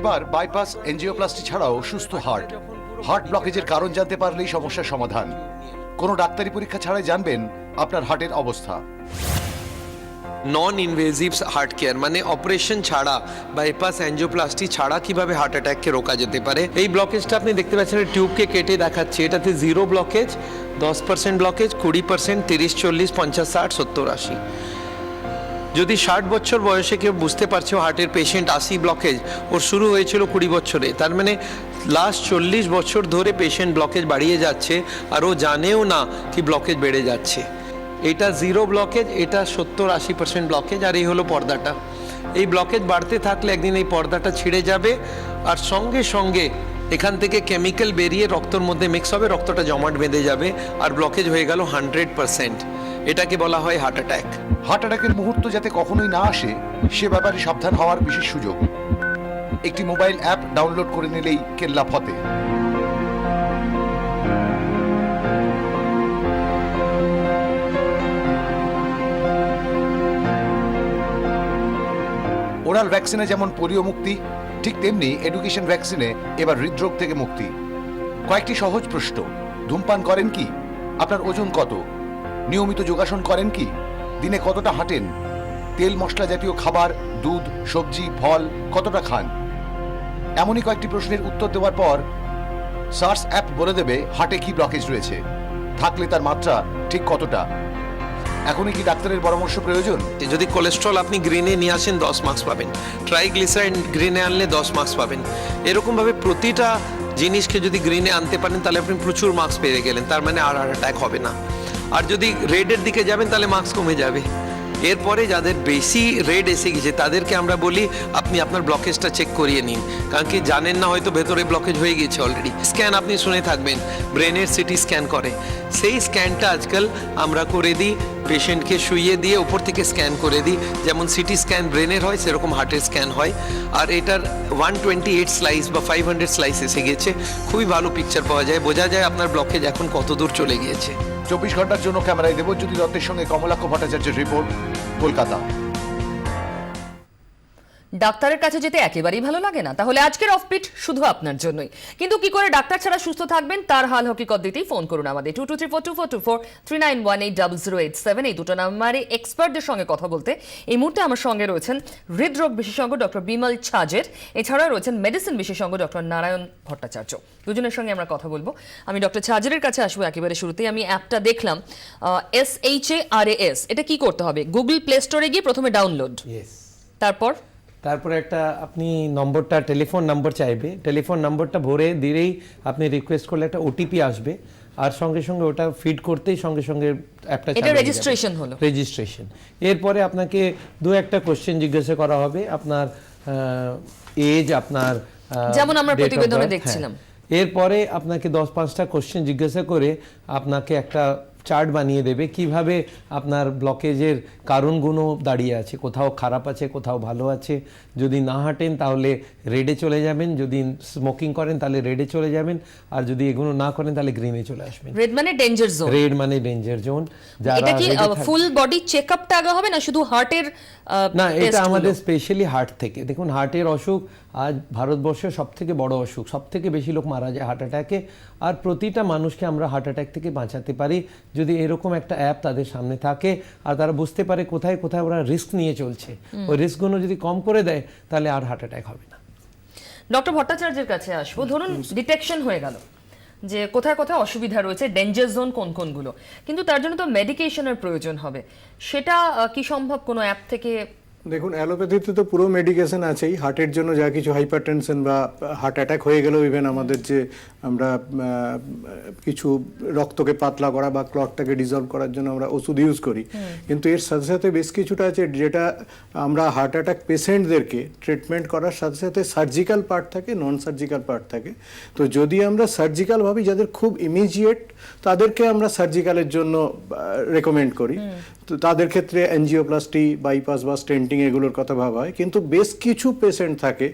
এবার bypass angioplasty ছাড়াও সুস্থ হার্ট ব্লকেজের কারণ জানতে পারলেই সমস্যার সমাধান। কোনো ডাক্তারি পরীক্ষা ছাড়াই জানবেন আপনার হার্টের অবস্থা। নন ইনভেসিভ হার্ট কেয়ার মানে অপারেশন ছাড়া বাইপাস অ্যাঞ্জিওপ্লাস্টি ছাড়া কিভাবে হার্ট অ্যাটাককে রোকা যেতে পারে। এই ব্লকেজটা আপনি দেখতে পাচ্ছেন টিউবকে কেটে দেখাচ্ছে, এটাতে 0 ব্লকেজ, 10% ব্লকেজ, 20%, 30, 40, 50, 60, 70, 80। যদি 60 বছর বয়সে কেউ বুঝতে পারছে হার্টের পেশেন্ট 80 ব্লকেজ, ওর শুরু হয়েছিল 20 বছরে, তার মানে লাস্ট 40 বছর ধরে পেশেন্ট ব্লকেজ বাড়িয়ে যাচ্ছে আর ও জানেও না কি ব্লকেজ বেড়ে যাচ্ছে। এটা 0 ব্লকেজ, এটা 70-80% ব্লকেজ, আর এই হলো পর্দাটা। এই ব্লকেজ বাড়তে থাকলে একদিন এই পর্দাটা ছিঁড়ে যাবে আর সঙ্গে সঙ্গে এখান থেকে কেমিক্যাল বেরিয়ে রক্তর মধ্যে মিক্স হবে, রক্তটা জমাট বেঁধে যাবে আর ব্লকেজ হয়ে গেল 100%। এটাকে বলা হয় হার্ট অ্যাটাক। হার্ট অ্যাটাকের মুহূর্ত যাতে কখনোই না আসে সে ব্যাপারে সাবধান হওয়ার বিশেষ সুযোগ। একটি মোবাইল অ্যাপ ডাউনলোড করে নিলেই কেল্লা ফতে। ওরাল ভ্যাকসিনে যেমন পোলিও মুক্তি, ঠিক তেমনি এডুকেশন ভ্যাকসিনে এবার হৃদরোগ থেকে মুক্তি। কয়েকটি সহজ প্রশ্ন: ধূমপান করেন কি? আপনার ওজন কত? নিয়মিত যোগাসন করেন কি? দিনে কতটা হাঁটেন? তেল মশলা জাতীয় খাবার, দুধ, সবজি, ফল কতটা খান? এমনই কয়েকটি প্রশ্নের উত্তর দেওয়ার পর সার্স অ্যাপ বলে দেবে হার্টে কি ব্লকেজ রয়েছে, থাকলে তার মাত্রা ঠিক কতটা। এখনই কি ডাক্তারের পরামর্শ প্রয়োজন? যদি কোলেস্ট্রল আপনি গ্রিনে নিয়ে আসেন 10 মার্কস পাবেন, ট্রাইগ্লিসারাইড গ্রিনে আনলে 10 মার্কস পাবেন। এরকমভাবে প্রতিটা জিনিসকে যদি গ্রিনে আনতে পারেন তাহলে আপনি প্রচুর মার্কস পেয়ে গেলেন, তার মানে আর অ্যাটাক হবে না। আর যদি রেডের দিকে যাবেন তাহলে মার্কস কমে যাবে। এরপরে যাদের বেশি রেড এসে গেছে তাদেরকে আমরা বলি আপনি আপনার ব্লকেজটা চেক করিয়ে নিন, কারণ কি জানেন না হয়তো ভেতরে ব্লকেজ হয়ে গেছে অলরেডি। স্ক্যান আপনি শুনে থাকবেন, ব্রেনের সিটি স্ক্যান করে, সেই স্ক্যানটা আজকাল আমরা করে দিই, পেশেন্টকে শুইয়ে দিয়ে উপর থেকে স্ক্যান করে দিই। যেমন সিটি স্ক্যান ব্রেনের হয় সেরকম হার্টের স্ক্যান হয়। আর এটার 128 স্লাইস বা 500 স্লাইস এসে গেছে, খুবই ভালো পিকচার পাওয়া যায়, বোঝা যায় আপনার ব্লকেজ এখন কত দূর চলে গিয়েছে। 24 ঘন্টার জন্য ক্যামেরায় দেবজ্যোতি দত্তের সঙ্গে কমলাক্ষ ভট্টাচার্যের রিপোর্ট, কলকাতা। ডাক্তারের কাছে যেতে একেবারেই ভালো লাগে না? তাহলে আজকের অফবিট শুধু আপনার জন্যই। কিন্তু কি করে ডাক্তার ছাড়া সুস্থ থাকবেন তার হাল হকিকত দিতেই ফোন করুন আমাদের 22342424 39180087 এই দুটো নাম্বারে এক্সপার্টদের সঙ্গে কথা বলতে এই মুহূর্তে আমার সঙ্গে রয়েছেন হৃদরোগ বিশেষজ্ঞ ডক্টর বিমল ছাজের, এছাড়াও রয়েছেন মেডিসিন বিশেষজ্ঞ ডক্টর নারায়ণ ভট্টাচার্য। দুজনের সঙ্গে আমরা কথা বলবো। আমি ডক্টর ছাজেরের কাছে আসবো একেবারে শুরুতেই। আমি অ্যাপটা দেখলাম SHARAS, এটা কি করতে হবে? গুগল প্লে স্টোরে গিয়ে প্রথমে ডাউনলোড, তারপরে একটা আপনি নম্বরটা, টেলিফোন নম্বর চাইবে, টেলিফোন নম্বরটা ভরে দিলেই আপনি রিকোয়েস্ট করলে একটা ওটিপি আসবে, আর সঙ্গে সঙ্গে ওটা ফিড করতেই সঙ্গে সঙ্গে অ্যাপটা এটা রেজিস্ট্রেশন হলো। রেজিস্ট্রেশন এরপরে আপনাকে দু একটা কোশ্চেন জিজ্ঞাসা করা হবে, আপনার এজ, আপনার যেমন আমরা প্রতিবেদনে দেখছিলাম। এরপরে আপনাকে 10-5টা কোশ্চেন জিজ্ঞাসা করে আপনাকে একটা চার্ট বানিয়ে দেবে কিভাবে আপনার ব্লকেজের কারণগুলো দাঁড়িয়ে আছে, কোথাও খারাপ আছে, কোথাও ভালো আছে। যদি না হাঁটেন তাহলে রেডে চলে যাবেন, যদি স্মোকিং করেন তাহলে রেডে চলে যাবেন, আর যদি এগুলো না করেন তাহলে গ্রিনে চলে আসবেন। রেড মানে ডেঞ্জার জোন। রেড মানে ডেঞ্জার জোন। এটা কি ফুল বডি চেকআপটা আগে হবে না শুধু হার্টের? না, এটা আমাদের স্পেশালি হার্ট থেকে। দেখুন, হার্টের অসুখ আজ ভারতবর্ষের সবথেকে বড় অসুখ, সবথেকে বেশি লোক মারা যায় হার্ট অ্যাটাকে, আর প্রতিটা মানুষকে আমরা হার্ট অ্যাটাক থেকে বাঁচাতে পারি যদি এরকম একটা অ্যাপ তাদের সামনে থাকে আর তারা বুঝতে পারে কোথায় কোথায় ওরা রিস্ক নিয়ে চলছে। ওই রিস্কগুলো যদি কম করে দেয় তাহলে আর হার্ট অ্যাটাক হবে না। ডক্টর ভট্টাচার্যের কাছে আসবো। ধরুন ডিটেকশন হয়ে গেল যে কোথায় কোথায় অসুবিধা রয়েছে, ডেঞ্জার জোন কোন কোনগুলো, কিন্তু তার জন্য তো মেডিকেশনের প্রয়োজন হবে, সেটা কি সম্ভব কোনো অ্যাপ থেকে? দেখুন, অ্যালোপ্যাথিতে তো পুরো মেডিকেশন আছেই। হার্টের জন্য যা কিছু হাইপারটেনশন বা হার্ট অ্যাটাক হয়ে গেলেও ইভেন আমাদের যে আমরা কিছু রক্তকে পাতলা করা বা ক্লটটাকে ডিজলভ করার জন্য আমরা ওষুধ ইউজ করি, কিন্তু এর সাথে সাথে বেশ কিছুটা আছে যেটা আমরা হার্ট অ্যাটাক পেশেন্টদেরকে ট্রিটমেন্ট করার সাথে সাথে সার্জিক্যাল পার্ট থাকে, নন সার্জিক্যাল পার্ট থাকে। তো যদি আমরা সার্জিক্যাল ভাবি, যাদের খুব ইমিডিয়েট তাদেরকে আমরা সার্জিক্যালের জন্য রেকমেন্ড করি। তো তাদের ক্ষেত্রে অ্যাঞ্জিওপ্লাস্টি, বাইপাস বা স্টেন্টিং এগুলোর কথা ভাবা হয়। কিন্তু বেশ কিছু পেশেন্ট থাকে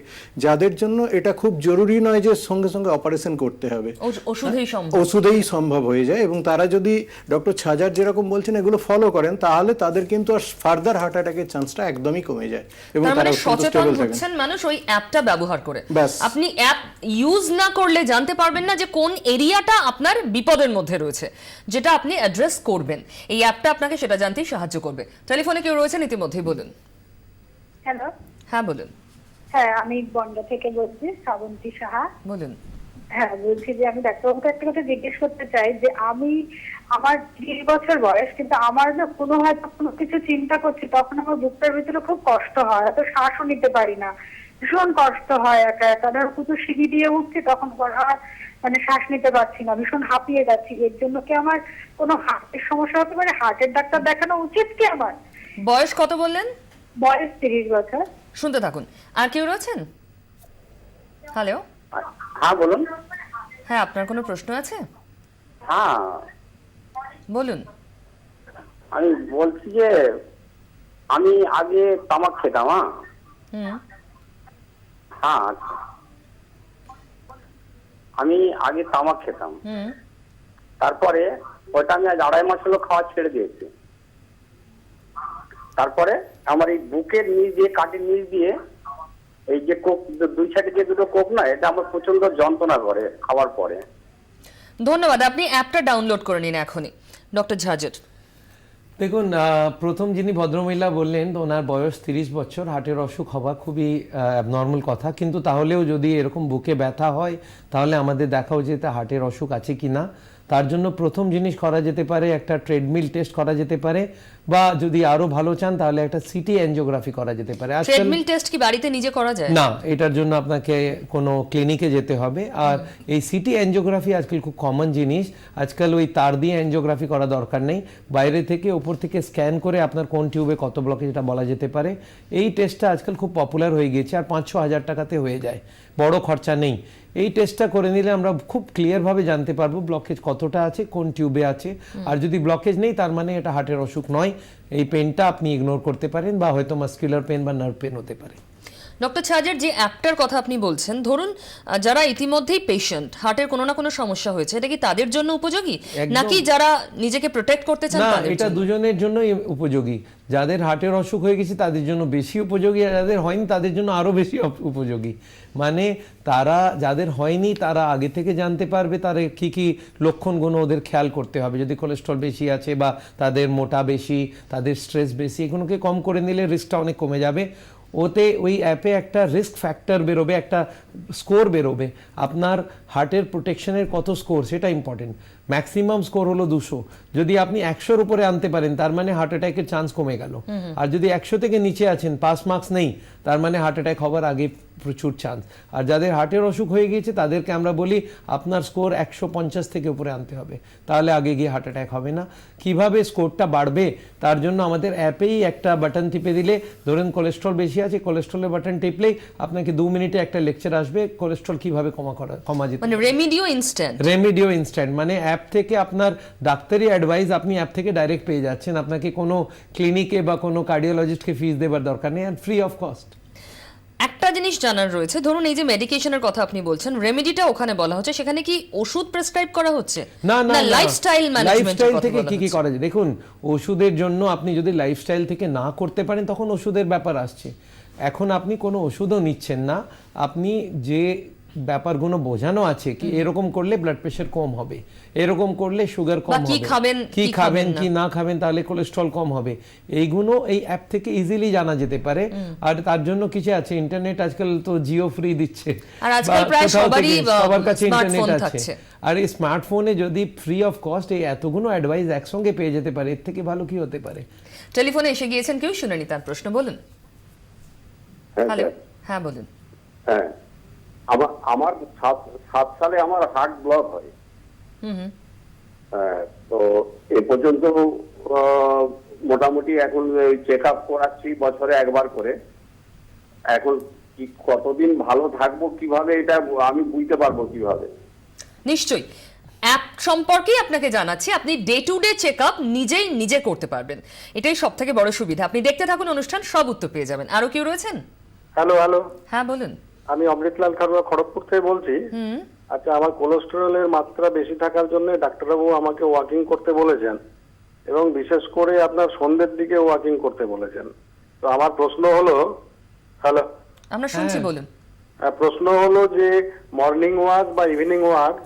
যাদের জন্য এটা খুব জরুরি নয় যে সঙ্গে সঙ্গে অপারেশন করতে হবে, ওষুধেই সম্ভব। ওষুধেই সম্ভব হয়ে যায়। এবং তারা যদি ডক্টর ছাজার যেরকম বলছেন এগুলো ফলো করেন, তাহলে তাদের কিন্তু আর ফার্দার হার্ট অ্যাটাকের চান্সটা একদমই কমে যায় এবং তার তারা মানে অত্যন্ত সচেতন স্টেবল থাকেন। হচ্ছেন মানুষ ওই অ্যাপটা ব্যবহার করে। ব্যাস। আপনি অ্যাপ ইউজ না করলে জানতে পারবেন না যে কোন এরিয়াটা আপনার বিপদের মধ্যে রয়েছে, যেটা আপনি অ্যাড্রেস করবেন। এই অ্যাপটা আপনাকে সেটা জানতেই সাহায্য করবে। টেলিফোনে কেউ রয়েছেন ইতিমধ্যেই, বলুন। হ্যালো, হ্যাঁ বলুন। হ্যাঁ আমি বনগা থেকে বলছি, শ্রাবন্তী সাহা। বলুন। হ্যাঁ বলছি যে আমি ডাক্তারবাবুকে একটা কথা জিজ্ঞেস করতে চাই যে আমার 30 বছর বয়স, কিন্তু আমার না হয়তো কোনো কিছু চিন্তা করছি তখন আমার বুকটার ভিতরে খুব কষ্ট হয়, এত শ্বাসও নিতে পারি না, ভীষণ কষ্ট হয় একা একা। ধর কিছু সিঁড়ি দিয়ে উঠছি তখন মানে শ্বাস নিতে পারছি না, ভীষণ হাঁপিয়ে যাচ্ছি। এর জন্য কি আমার কোনো হার্টের সমস্যা হতে পারে? হার্টের ডাক্তার দেখানো উচিত কি আমার? বয়স কত বললেন? বয়স 30 বছর। শুনতে থাকুন। আর কেউ রয়েছেন? হ্যালো। হ্যাঁ বলুন। হ্যাঁ, আপনার কোনো প্রশ্ন আছে? হ্যাঁ বলুন। আমি বলছি যে আমি আগে তামাক খেতাম। হুম। হ্যাঁ আচ্ছা, আমি আগে তামাক খেতাম, হুম। তারপরে ওটা আমি আজ 2.5 মাস হলো খাওয়া ছেড়ে দিয়েছি। তারপরে আমার এই বুকের নিচ দিয়ে, কাটির নিচ দিয়ে এই যে কোক, 2 সাইডে যে দুটো কোক না, এটা আমার প্রচন্ড যন্ত্রণা করে খাওয়ার পরে। ধন্যবাদ। আপনি অ্যাপটা ডাউনলোড করে নিন এখনই। ডক্টর ঝাজর। দেখুন, প্রথম যিনি ভদ্রমহিলা বললেন তো ওনার বয়স 30 বছর, হার্টের অসুখ হওয়া খুবই নর্মাল কথা। কিন্তু তাহলেও যদি এরকম বুকে ব্যথা হয় তাহলে আমাদের দেখা উচিত হার্টের অসুখ আছে কি না। তার জন্য প্রথম জিনিস করা যেতে পারে একটা ট্রেডমিল টেস্ট করা যেতে পারে, বা যদি আরো ভালো চান তাহলে একটা সিটি অ্যাঞ্জিওগ্রাফি করা যেতে পারে। ট্রেডমিল টেস্ট কি বাড়িতে নিজে করা যায়? না, এটার জন্য আপনাকে কোনো ক্লিনিকে যেতে হবে। আর এই সিটি অ্যাঞ্জিওগ্রাফি আজকাল খুব কমন জিনিস। আজকাল ওই তার দিয়ে অ্যাঞ্জিওগ্রাফি করা দরকার নেই, বাইরে থেকে উপর থেকে স্ক্যান করে আপনার কোন টিউবে কত ব্লকেজ এটা বলা যেতে পারে। এই টেস্টটা আজকাল খুব পপুলার হয়ে গিয়েছে, আর 5-6 হাজার টাকাতে হয়ে যায়, বড় খরচা নেই। এই টেস্টটা করে নিলে আমরা খুব ক্লিয়ারভাবে জানতে পারবো ব্লকেজ কতটা আছে, কোন টিউবে আছে। আর যদি ব্লকেজ নেই তার মানে এটা হার্টের অসুখ নয়। এই পেনটা আপনি ইগনোর করতে পারেন, বা হয়তো মাস্কুলার পেন বা নার্ভ পেন হতে পারে। ডক্টর ছাজের, যে অ্যাপটার কথা আপনি বলছেন, ধরুন যারা ইতিমধ্যেই পেশেন্ট, হার্টের কোনো না কোনো সমস্যা হয়েছে, এটা কি তাদের জন্য উপযোগী, নাকি যারা নিজেকে প্রোটেক্ট করতে চান না, তাদের এটা জন্য? দুজনের জন্যই উপযোগী। যাদের হার্টের অসুখ হয়ে গেছে তাদের জন্য বেশি উপযোগী, আর যাদের হয়নি তাদের জন্য আরো বেশি উপযোগী। মানে তারা, যাদের হয়নি তারা আগে থেকে জানতে পারবে তারা কি কি লক্ষণগুলো ওদের খেয়াল করতে হবে। যদি কোলেস্ট্রল বেশি আছে, বা তাদের মোটা বেশি, তাদের স্ট্রেস বেশি, এগুলোকে কম করে নিলে রিস্কটা অনেক কমে যাবে। ওতে ওই অ্যাপে একটা রিস্ক ফ্যাক্টর বেরোবে, একটা স্কোর বেরোবে, আপনার হার্টের প্রোটেকশনের কত স্কোর সেটা ইম্পর্টেন্ট। ম্যাক্সিমাম স্কোর হলো 200। যদি আপনি 100-র উপরে আনতে পারেন তার মানে হার্ট অ্যাটাকের চান্স কমে গেল। আর যদি 100 থেকে নিচে আছেন, 5 মার্কস নেই, তার মানে হার্ট অ্যাটাক হওয়ার আগে প্রচুর চান্স। আর যাদের হার্টের অসুখ হয়ে গিয়েছে তাদেরকে আমরা বলি আপনার স্কোর 150 থেকে উপরে আনতে হবে, তাহলে আগে গিয়ে হার্ট অ্যাটাক হবে না। কিভাবে স্কোরটা বাড়বে তার জন্য আমাদের অ্যাপেই একটা বাটন টিপে দিলে, ধরুন কোলেস্ট্রল বেশি আছে, কোলেস্ট্রলের বাটন টিপলেই আপনাকে 2 মিনিটে একটা লেকচার আসবে কোলেস্ট্রল কিভাবে কমা যেতে। মানে রেমিডিও ইনস্ট্যান্ট। রেমিডিও ইনস্ট্যান্ট মানে অ্যাপ থেকে আপনার ডাক্তারি অ্যাডভাইস আপনি অ্যাপ থেকে ডাইরেক্ট পেয়ে যাচ্ছেন। আপনাকে কোনো ক্লিনিকে বা কোনো কার্ডিওলজিস্টকে ফিস দেবার দরকার নেই, আর ফ্রি অফ কস্ট। একটা জিনিস জানার রয়েছে, ধরুন এই যে মেডিকেশনের কথা আপনি বলছেন, রেমেডিটা ওখানে বলা হচ্ছে, সেখানে কি ওষুধ প্রেসক্রাইব করা হচ্ছে? না, লাইফস্টাইল ম্যানেজমেন্ট থেকে কি করা যায়? দেখুন, ওষুধের জন্য আপনি যদি লাইফস্টাইল থেকে না করতে পারেন তখন ওষুধের ব্যাপার আসছে। এখন আপনি কোনো ওষুধও নিচ্ছেন না, আপনি যে ব্যাপারগুলো বোঝানো আছে কি এরকম করলে ব্লাড প্রেশার কম হবে, এরকম করলে সুগার কম হবে, কি খাবেন কি না খাবেন তাহলে কোলেস্ট্রল কম হবে, এইগুলো এই অ্যাপ থেকে ইজিলি জানা যেতে পারে। আর তার জন্য কিছু আছে, ইন্টারনেট আজকাল তো জিও ফ্রি দিচ্ছে, আর আজকাল প্রায় সবার কাছে ইন্টারনেট আছে। থাকছে। আর এই স্মার্টফোনে যদি ফ্রি অফ কস্ট এই এতগুলো অ্যাডভাইস একসঙ্গে পেয়ে যেতে পারে, এর থেকে ভালো কি হতে পারে? টেলিফোনে এসে গিয়েছেন কেউ, শুনেনি তার প্রশ্ন, বলুন। হ্যালো। হ্যাঁ বলুন। হ্যাঁ, আমার 7 সালে আমার হার্ট ব্লক হয়। তো এ পর্যন্ত মোটামুটি এখন চেক আপ করাচ্ছি বছরে একবার করে। এখন কি কতদিন ভালো থাকবো কিভাবে এটা আমি বুঝতে পারবো কিভাবে? নিশ্চয়ই অ্যাপ সম্পর্কেই আপনাকে জানাচ্ছি, আপনি day to day check up নিজে করতে পারবেন। এটাই সব থেকে বড় সুবিধা। আপনি দেখতে থাকুন অনুষ্ঠান, সব উত্তর পেয়ে যাবেন। আরো কেউ রয়েছেন? হ্যালো হ্যালো, হ্যাঁ বলুন। আমি অমৃতলাল খারুয়া খড়গপুর থেকে বলছি। আচ্ছা, আমার কোলেস্টেরলের মাত্রা বেশি থাকার জন্য ডাক্তারবাবু আমাকে ওয়াকিং করতে বলেছেন, এবং বিশেষ করে আপনার সন্ধ্যের দিকে ওয়াকিং করতে বলেছেন। তো আমার প্রশ্ন হলো, হ্যালো, আমরা শুনছি, হ্যাঁ। বলুন। প্রশ্ন হলো যে মর্নিং ওয়াক বা ইভিনিং ওয়াক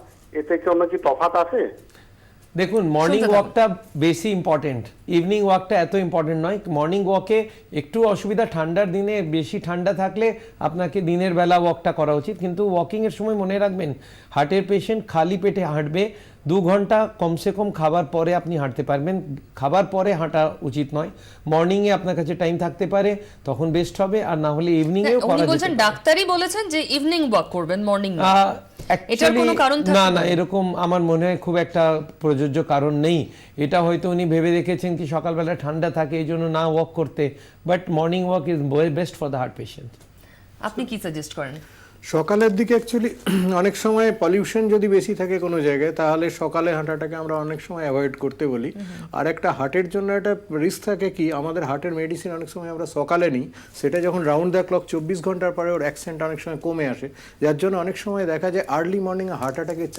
এতে কি অন্য কি তফাৎ আছে? দেখুন, মর্নিং শুনতে থাকুন। ওয়াকটা বেশি ইম্পর্টেন্ট, ইভিনিং ওয়াকটা এত ইম্পর্টেন্ট নয়। মর্নিং ওয়াকে একটু অসুবিধা, ঠান্ডার দিনে বেশি ঠান্ডা থাকলে আপনাকে দিনের বেলা ওয়াকটা করা উচিত। কিন্তু ওয়াকিংয়ের সময় মনে রাখবেন, হার্টের পেশেন্ট খালি পেটে হাঁটবে, 2 ঘন্টা কমসে কম খাবার পরে আপনি হাঁটতে পারবেন, খাবার পরে হাঁটা উচিত নয়। মর্নিংয়ে আপনার কাছে টাইম থাকতে পারে, তখন বেস্ট হবে, আর না হলে ইভিনিংয়েও উনি করা যেতে বলছেন, পারে। ডাক্তারই বলেছেন যে ইভিনিং ওয়াক করবেন, মর্নিং এটার Actually, কোনো কারণ থাকতে না না, পারে? এরকম আমার মনে হয় খুব একটা প্রযোজ্য কারণ নেই। এটা হয়তো উনি ভেবে রেখেছেন কি সকালবেলা ঠান্ডা থাকে এই জন্য না ওয়াক করতে, but morning walk is best for the heart patient. আপনি কি সাজেস্ট করেন? সকালের দিকে অ্যাকচুয়ালি অনেক সময় পলিউশন যদি বেশি থাকে কোনো জায়গায়, তাহলে সকালে হাঁটাটাকে আমরা অনেক সময় অ্যাভয়েড করতে বলি। আর একটা হার্টের জন্য একটা রিস্ক থাকে কি, আমাদের হার্টের মেডিসিন অনেক সময় আমরা সকালে নিই, সেটা যখন রাউন্ড দ্য ক্লক 24 ঘন্টার পরে ওর অ্যাকসেন্ট অনেক সময় কমে আসে, যার জন্য অনেক সময় দেখা যায় আর্লি মর্নিংয়ে হার্ট অ্যাটাকের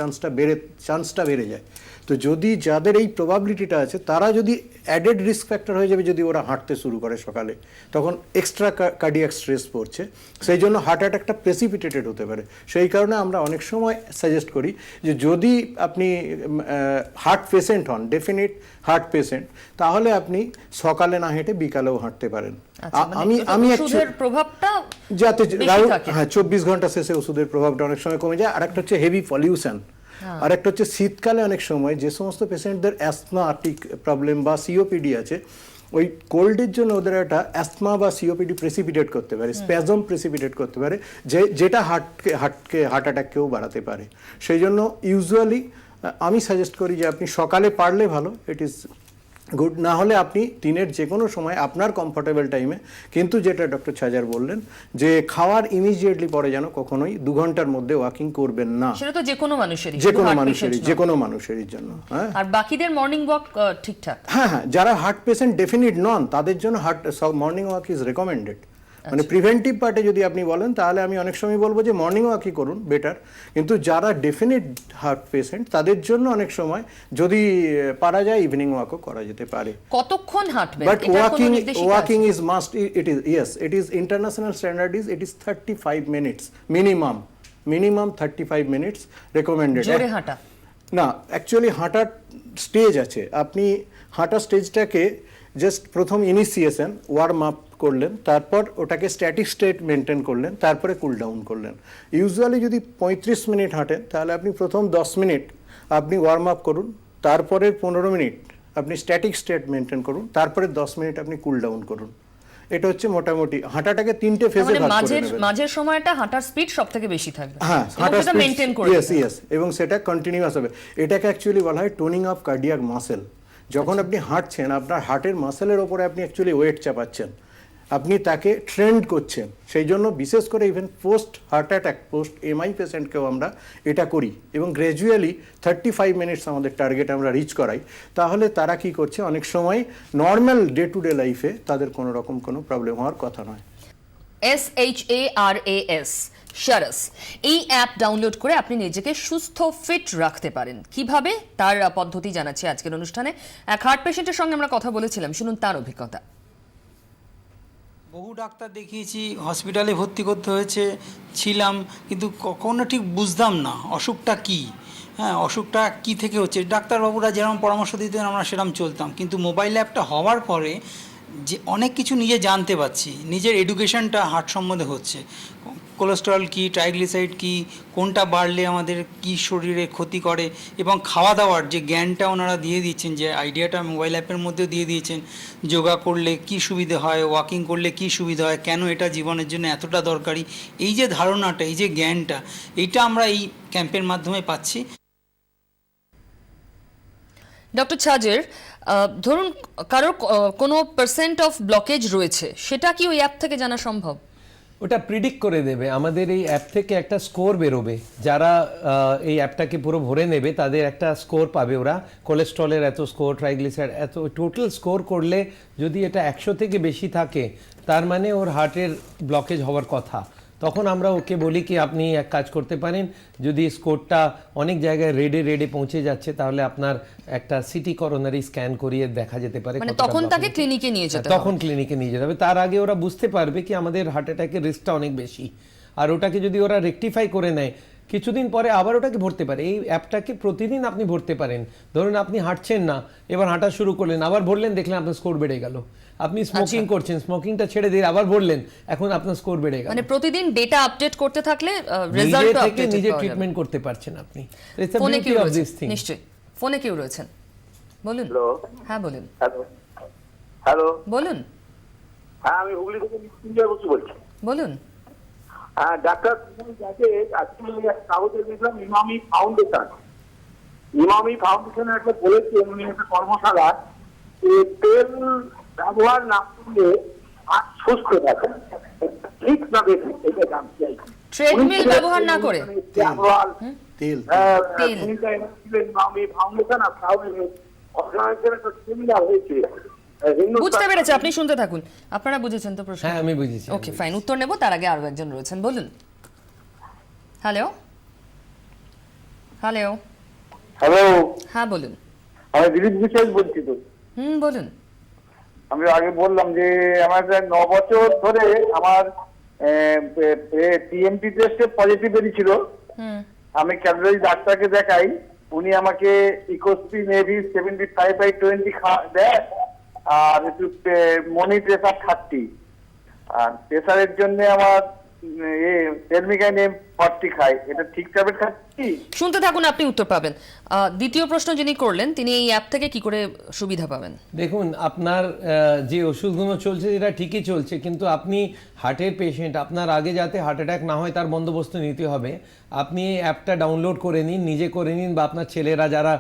চান্সটা বেড়ে যায়। তো যদি যাদের এই প্রবাবিলিটিটা আছে, তারা যদি অ্যাডেড রিস্ক ফ্যাক্টর হয়ে যাবে যদি ওরা হাঁটতে শুরু করে সকালে, তখন এক্সট্রা কার্ডিয়াক স্ট্রেস পড়ছে, সেই জন্য হার্ট অ্যাটাকটা প্রেসিপিটেটেড হতে পারে। সেই কারণে আমরা অনেক সময় সাজেস্ট করি যে যদি আপনি হার্ট পেশেন্ট হন, ডেফিনিট হার্ট পেশেন্ট, তাহলে আপনি সকালে না হেঁটে বিকালেও হাঁটতে পারেন। আচ্ছা, মানে আমি ওষুধের প্রভাবটা যাতে বেশি থাকে। হ্যাঁ, 24 ঘন্টা শেষে ওষুধের প্রভাবটা অনেক সময় কমে যায়। আর একটা হচ্ছে হেভি পলিউশন, আর একটা হচ্ছে শীতকালে অনেক সময় যে সমস্ত পেশেন্টদের অ্যাস্থমাটিক প্রবলেম বা সিওপিডি আছে, ওই কোল্ডের জন্য ওদের একটা অ্যাস্থমা বা সিওপিডি প্রেসিপিটেট করতে পারে, স্প্যাজম প্রেসিপিটেট করতে পারে, যেটা হার্ট অ্যাটাককেও বাড়াতে পারে। সেই জন্য ইউজুয়ালি আমি সাজেস্ট করি যে আপনি সকালে পারলে ভালো, ইট ইজ গুড, না হলে আপনি দিনের যে কোনো সময় আপনার কমফোর্টেবল টাইমে, কিন্তু যেটা ডক্টর ছাজার বললেন যে খাওয়ার ইমিডিয়েটলি পরে যেন কখনোই 2 ঘন্টার মধ্যে ওয়াকিং করবেন না। সেটা তো যে কোনো মানুষেরই, যে শুধু কোনো heart মানুষেরই, patient যে নয়। কোনো মানুষেরই জন্য। হ্যাঁ আর বাকিদের মর্নিং ওয়াক ঠিকঠাক? হ্যাঁ হ্যাঁ, যারা হার্ট পেশেন্ট ডেফিনিট নন, তাদের জন্য মর্নিং ওয়াক ইজ রেকমেন্ডেড। মানে প্রিভেন্টিভ পার্টে যদি আপনি বলেন, তাহলে আমি অনেক সময় বলবো যে মর্নিং ওয়াকই করুন বেটার। কিন্তু যারা ডেফিনিট হার্ট পেশেন্ট, তাদের জন্য অনেক সময় যদি পারা যায় ইভিনিং ওয়াকও করা যেতে পারে। কতক্ষণ হাঁটবেন? But এটার কোনো নির্দেশিকা আছে? walking is must. It is international standard is it is 35 minutes minimum 35 minutes recommended. জোরে হাঁটা? না, অ্যাকচুয়ালি হাঁটার স্টেজ আছে। আপনি হাঁটার স্টেজটাকে জাস্ট প্রথম ইনিশিয়েশন ওয়ার্ম আপ করলেন, তারপর ওটাকে স্ট্যাটিক স্টেট মেনটেন করলেন, তারপরে কুল ডাউন করলেন। ইউজুয়ালি যদি 35 মিনিট হাঁটেন, তাহলে আপনি প্রথম 10 মিনিট আপনি ওয়ার্ম আপ করুন, তারপরে 15 মিনিট আপনি স্ট্যাটিক স্টেট মেনটেন করুন, তারপরে 10 মিনিট আপনি কুল ডাউন করুন। এটা হচ্ছে মোটামুটি হাঁটাটাকে 3টে ফেজে মানে ভাগ করে নেবেন। মাঝের সময়টা হাঁটার স্পিড সবথেকে বেশি থাকবে। হ্যাঁ, এবং সেটা মেইনটেইন করে ইয়েস নেবেন। ইয়েস, এবং সেটা কন্টিনিউয়াস হবে। এটাকে অ্যাকচুয়ালি বলা হয় টোনিং অফ কার্ডিয়াক মাসেল। যখন আপনি হাঁটছেন, আপনার হার্টের মাসেলের ওপরে আপনি অ্যাকচুয়ালি ওয়েট চাপাচ্ছেন, আপনি তাকে ট্রেন্ড করছেন। সেই জন্য বিশেষ করে even post heart attack, post MI পেশেন্টকেও আমরা এটা করি, এবং গ্র্যাজুয়ালি 35 মিনিটস আমাদের টার্গেট আমরা রিচ করাই। তাহলে তারা কি করছে, অনেক সময় নর্মাল ডে টু ডে লাইফে তাদের কোনো রকম কোনো প্রবলেম হওয়ার কথা নয়। SHARAS শারাস, এই অ্যাপ ডাউনলোড করে আপনি নিজেকে সুস্থ ফিট রাখতে পারেন। কিভাবে, তার পদ্ধতি জানাচ্ছি আজকের অনুষ্ঠানে। এক হার্ট পেশেন্টের সঙ্গে আমরা কথা বলেছিলাম, শুনুন তার অভিজ্ঞতা। বহু ডাক্তার দেখিয়েছি, হসপিটালে ভর্তি করতে হয়েছে, ছিলাম, কিন্তু কখনো ঠিক বুঝতাম না অসুখটা কী। হ্যাঁ, অসুখটা কী থেকে হচ্ছে, ডাক্তারবাবুরা যেরকম পরামর্শ দিতেন আমরা সেরকম চলতাম। কিন্তু মোবাইল অ্যাপটা হওয়ার পরে যে অনেক কিছু নিজে জানতে পারছি, নিজের এডুকেশনটা হার্ট সম্বন্ধে হচ্ছে। কোলেস্টেরল কী, ট্রাইগ্লিসাইড কী, কোনটা বাড়লে আমাদের কী শরীরে ক্ষতি করে, এবং খাওয়া দাওয়ার যে জ্ঞানটা ওনারা দিয়ে দিচ্ছেন, যে আইডিয়াটা মোবাইল অ্যাপের মধ্যেও দিয়ে দিয়েছেন, যোগা করলে কী সুবিধে হয়, ওয়াকিং করলে কী সুবিধা হয়, কেন এটা জীবনের জন্য এতটা দরকারি, এই যে ধারণাটা, এই যে জ্ঞানটা, এইটা আমরা এই ক্যাম্পের মাধ্যমে পাচ্ছি। ডক্টর ছাজের, ধরুন কারোর কোনো পার্সেন্ট অফ ব্লকেজ রয়েছে, সেটা কি ওই অ্যাপ থেকে জানা সম্ভব? ওটা প্রিডিক্ট করে দেবে। আমাদের এই অ্যাপ থেকে একটা স্কোর বেরোবে, যারা এই অ্যাপটাকে পুরো ভরে নেবে তাদের একটা স্কোর পাবে ওরা, কোলেস্ট্রলের এত স্কোর, ট্রাইগ্লিসারাইড এত, টোটাল স্কোর করলে যদি এটা 100 থেকে বেশি থাকে তার মানে ওর হার্টের ব্লকেজ হওয়ার কথা। তখন আমরা ওকে বলি কি আপনি এক কাজ করতে পারেন, যদি স্কোরটা অনেক জায়গায় রেডে পৌঁছে যাচ্ছে তাহলে আপনার একটা সিটি করোনারি স্ক্যান করিয়ে দেখা যেতে পারে। মানে কতটা তখন blockage তাকে আছে। ক্লিনিকে নিয়ে যেতে তখন হবে। ক্লিনিকে নিয়ে যেতে হবে। তার আগে ওরা বুঝতে পারবে কি আমাদের হার্ট অ্যাটাকের রিস্কটা অনেক বেশি, আর ওটাকে যদি ওরা রেকটিফাই করে নেয় কিছুদিন পরে আবার ওটাকে ভরতে পারে। এই অ্যাপটাকে প্রতিদিন আপনি ভরতে পারেন। ধরুন আপনি হাঁটছেন না, এবার হাঁটা শুরু করলেন, আবার ভরলেন, দেখলেন আপনার স্কোর বেড়ে গেল। আপনি স্মোকিং করছেন, স্মোকিংটা ছেড়ে দিয়ে আবার ভরলেন, এখন আপনার স্কোর বেড়ে গেল। মানে প্রতিদিন ডেটা আপডেট করতে থাকলে নিজে রেজাল্ট থেকে আপডেট নিজে ট্রিটমেন্ট করতে পারছেন আপনি। It's a ফোনে beauty কেউ of রয়েছেন this thing. নিশ্চয়ই, ফোনে কেউ রয়েছেন, বলুন। হ্যালো হ্যাঁ বলুন, হ্যালো হ্যালো বলুন, হ্যাঁ আমি হুগলি থেকে মৃত্যুঞ্জয় বসু বলছি। বলুন। হ্যাঁ ডাক্তার, যাকে আজকে কাগজে দেখলাম ইমামি ফাউন্ডেশন একটা বলেছে, উনি একটা কর্মশালা, তেল ব্যবহার না করলে আর সুস্থ থাকে, ঠিক না দেখে এটা জানতে চাইছি। ট্রেডমিল ব্যবহার না করে তেল তেল। ইমামি ফাউন্ডেশন আর অর্গানাইজেশন একটা সেমিনার হয়েছে। বুঝতে পেরেছি, আপনি শুনতে থাকুন। আপনারা বুঝেছেন তো প্রশ্ন? হ্যাঁ আমি বুঝেছি। ওকে ফাইন, উত্তর নেব, তার আগে আরো একজন রয়েছেন, বলুন। হ্যালো হ্যালো হ্যালো, হ্যাঁ বলুন। আমি দিলীপ বিশ্বাস বলছি। তো বলুন। আমি আগে বললাম যে আমার 9 বছর ধরে আমার টিএমটি টেস্টে পজিটিভ বেরিয়েছিল। আমি ক্যালকাটা ডাক্তারকে দেখাই, উনি আমাকে ইকোস্পিন এভি 75/20 দেয়, আর একটু মনি প্রেসার 30, আর প্রেসারের জন্য আমার টেলমিকাইনেম 40 খাই। এটা ঠিক ট্যাবলেট খাচ্ছি? শুনতে থাকুন, আপনি উত্তর পাবেন। দ্বিতীয় প্রশ্ন যিনি করলেন তিনি এই অ্যাপ থেকে কি করে সুবিধা পাবেন? দেখুন আপনার যে ওষুধগুলো চলছে এটা ঠিকই চলছে, কিন্তু আপনি হার্টের পেশেন্ট, আপনার আগে যাতে হার্ট অ্যাটাক না হয় তার বন্দোবস্ত নিতে হবে। আপনি এই অ্যাপটা ডাউনলোড করে নিন, নিজে করে নিন, বা আপনার ছেলেরা যারা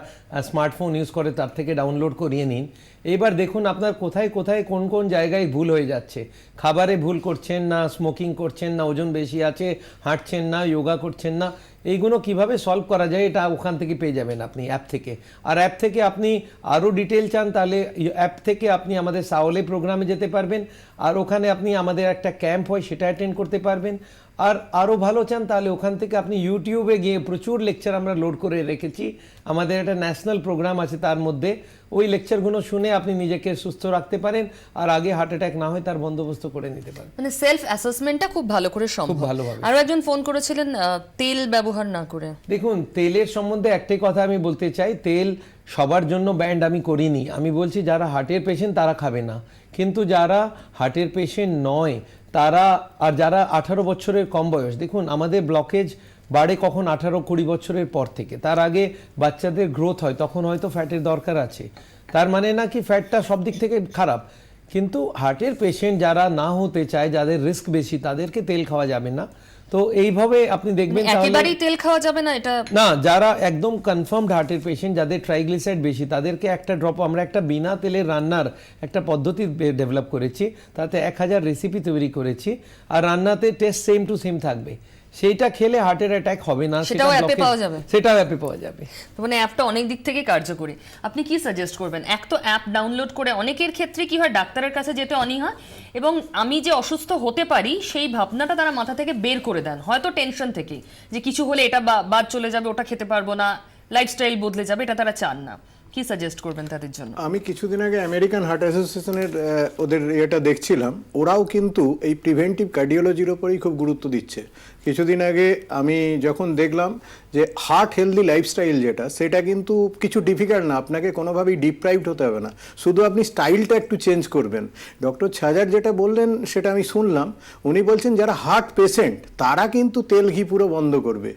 স্মার্টফোন ইউজ করে তার থেকে ডাউনলোড করিয়ে নিন। এবার দেখুন আপনার কোথায় কোথায় কোন কোন জায়গায় ভুল হয়ে যাচ্ছে। খাবারে ভুল করছেন না, স্মোকিং করছেন না, ওজন বেশি আছে, হাঁটছেন না, যোগা করছেন না, এইগুলো কিভাবে সলভ করা যায় এটা ওখান থেকে পেয়ে যাবেন আপনি অ্যাপ থেকে। আর অ্যাপ থেকে আপনি আরও ডিটেল চান তাহলে অ্যাপ থেকে আপনি আমাদের সাওলে প্রোগ্রামে যেতে পারবেন, আর ওখানে আপনি আমাদের একটা ক্যাম্প হয় সেটা অ্যাটেন্ড করতে পারবেন। আর আরও ভালো চান তাহলে ওখান থেকে আপনি ইউটিউবে গিয়ে প্রচুর লেকচার আমরা লোড করে রেখেছি, আমাদের একটা ন্যাশনাল প্রোগ্রাম আছে, তার মধ্যে ওই লেকচারগুলো শুনে আপনি নিজেকে সুস্থ রাখতে পারেন আর আগে হার্ট অ্যাটাক না হয় তার বন্দোবস্ত করে নিতে পারেন। মানে সেলফ অ্যাসেসমেন্টটা খুব ভালো করে সম্ভব। ভালোভাবে। আরো একজন ফোন করেছিলেন তেল ব্যবহার না করে। দেখুন তেলের সম্বন্ধে একটাই কথা আমি বলতে চাই, তেল সবার জন্য ব্যান্ড আমি করিনি। আমি বলছি যারা হার্টের পেশেন্ট তারা খাবে না, কিন্তু যারা হার্টের পেশেন্ট নয় তারা, আর যারা 18 বছরের কম বয়স, দেখুন আমাদের ব্লকেজ বাড়ে কখন 18-20 বছরের পর থেকে, তার আগে বাচ্চাদের গ্রোথ হয়, তখন হয়তো ফ্যাটের দরকার আছে। তার মানে না কি ফ্যাটটা সব দিক থেকে খারাপ, কিন্তু হার্টের পেশেন্ট যারা না হতে চায়, যাদের রিস্ক বেশি, তাদেরকে তেল খাওয়া যাবে না। তো এইভাবে আপনি দেখবেন একেবারেই তেল খাওয়া যাবে না এটা না, যারা একদম কনফার্মড হার্টের পেশেন্ট, যাদের ট্রাইগ্লিসারাইড বেশি, তাদেরকে একটা ড্রপ, আমরা একটা বিনা তেলের রান্নার একটা পদ্ধতি ডেভেলপ করেছি, তাতে 1000 রেসিপি তৈরি করেছি, আর রান্নাতে টেস্ট সেম টু সেম থাকবে, সেইটা খেলে হার্টের অ্যাটাক হবে না। সেটাও অ্যাপে পাওয়া যাবে? সেটাও অ্যাপে পাওয়া যাবে। মানে অ্যাপটা অনেক দিক থেকে কার্যকরী। আপনি কি সাজেস্ট করবেন? এক তো অ্যাপ ডাউনলোড করে অনেকের ক্ষেত্রে কি হয়, ডাক্তারের কাছে যেতে অনীহা, এবং আমি যে অসুস্থ হতে পারি সেই ভাবনাটা তারা মাথা থেকে বের করে দেন, হয়তো টেনশন থেকে যে কিছু হলে এটা বাদ চলে যাবে, ওটা খেতে পারবো না, লাইফস্টাইল বদলে যাবে, এটা তারা চান না। কি সাজেস্ট করবেন তাদের জন্য? আমি কিছুদিন আগে আমেরিকান হার্ট অ্যাসোসিয়েশনের ওদের এটা দেখছিলাম, ওরাও কিন্তু এই প্রিভেন্টিভ কার্ডিওলজির ওপরেই খুব গুরুত্ব দিচ্ছে। কিছুদিন আগে আমি যখন দেখলাম যে হার্ট হেলদি লাইফস্টাইল যেটা, সেটা কিন্তু কিছু ডিফিকাল্ট না, আপনাকে কোনোভাবেই ডিপ্রাইভড হতে হবে না, শুধু আপনি স্টাইলটা একটু চেঞ্জ করবেন। ডক্টর ছাজার যেটা বললেন সেটা আমি শুনলাম, উনি বলছেন যারা হার্ট পেশেন্ট তারা কিন্তু তেল ঘি পুরো বন্ধ করবে,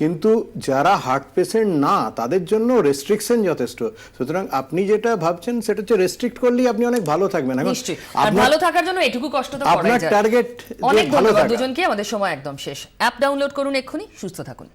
কিন্তু যারা হার্ট পেশেন্ট না তাদের জন্য রেস্ট্রিকশন যথেষ্ট। সুতরাং আপনি যেটা ভাবছেন সেটা হচ্ছে রেস্ট্রিক্ট করলেই আপনি অনেক ভালো থাকবেন। নিশ্চয়ই, আর ভালো থাকার জন্য এটুকু কষ্ট তো করাই যায়। আপনার টার্গেট অনেক ধন্যবাদ দুজনকে, আমাদের সময় একদম শেষ। অ্যাপ ডাউনলোড করুন এক্ষুনি, সুস্থ থাকুন।